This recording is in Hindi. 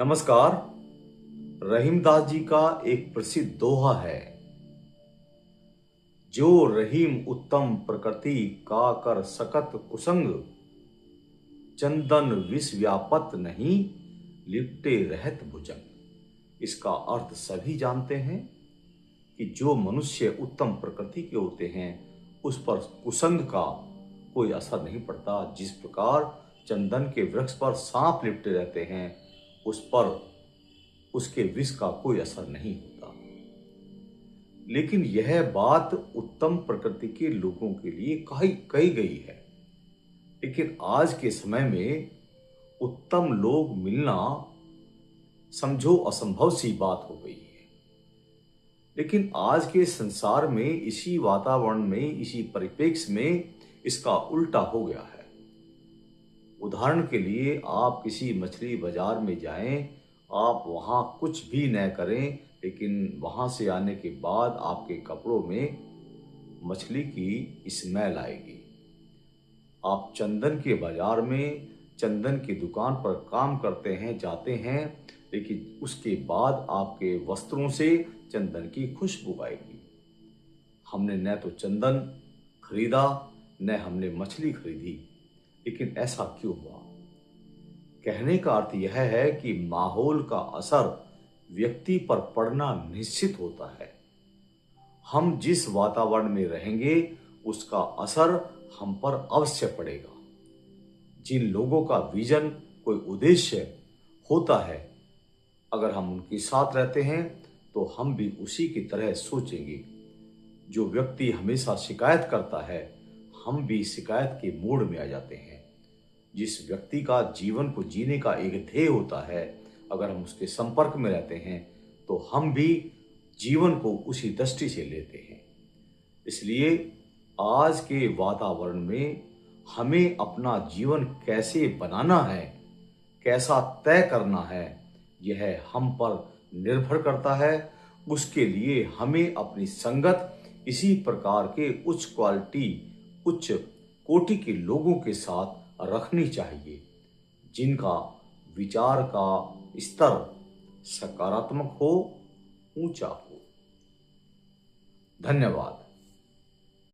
नमस्कार। रहीमदास जी का एक प्रसिद्ध दोहा है, जो रहीम उत्तम प्रकृति का कर सकत कुसंग, चंदन विष व्यापत नहीं लिपटे रहत भुजंग। इसका अर्थ सभी जानते हैं कि जो मनुष्य उत्तम प्रकृति के होते हैं उस पर कुसंग का कोई असर नहीं पड़ता। जिस प्रकार चंदन के वृक्ष पर सांप लिपटे रहते हैं, उस पर उसके विष का कोई असर नहीं होता। लेकिन यह बात उत्तम प्रकृति के लोगों के लिए कही गई है। लेकिन आज के समय में उत्तम लोग मिलना समझो असंभव सी बात हो गई है। लेकिन आज के संसार में, इसी वातावरण में, इसी परिप्रेक्ष्य में इसका उल्टा हो गया है। उदाहरण के लिए, आप किसी मछली बाजार में जाएं, आप वहां कुछ भी न करें, लेकिन वहां से आने के बाद आपके कपड़ों में मछली की स्मेल आएगी। आप चंदन के बाजार में, चंदन की दुकान पर काम करते हैं, जाते हैं, लेकिन उसके बाद आपके वस्त्रों से चंदन की खुशबू आएगी। हमने न तो चंदन खरीदा, न हमने मछली खरीदी, लेकिन ऐसा क्यों हुआ? कहने का अर्थ यह है कि माहौल का असर व्यक्ति पर पड़ना निश्चित होता है। हम जिस वातावरण में रहेंगे उसका असर हम पर अवश्य पड़ेगा। जिन लोगों का विजन, कोई उद्देश्य होता है, अगर हम उनके साथ रहते हैं तो हम भी उसी की तरह सोचेंगे। जो व्यक्ति हमेशा शिकायत करता है, हम भी शिकायत के मूड में आ जाते हैं। जिस व्यक्ति का जीवन को जीने का एक ध्येय होता है, अगर हम उसके संपर्क में रहते हैं तो हम भी जीवन को उसी दृष्टि से लेते हैं। इसलिए आज के वातावरण में हमें अपना जीवन कैसे बनाना है, कैसा तय करना है, यह हम पर निर्भर करता है। उसके लिए हमें अपनी संगत इसी प्रकार के उच्च क्वालिटी, उच्च कोटि के लोगों के साथ रखनी चाहिए, जिनका विचार का स्तर सकारात्मक हो, ऊंचा हो। धन्यवाद।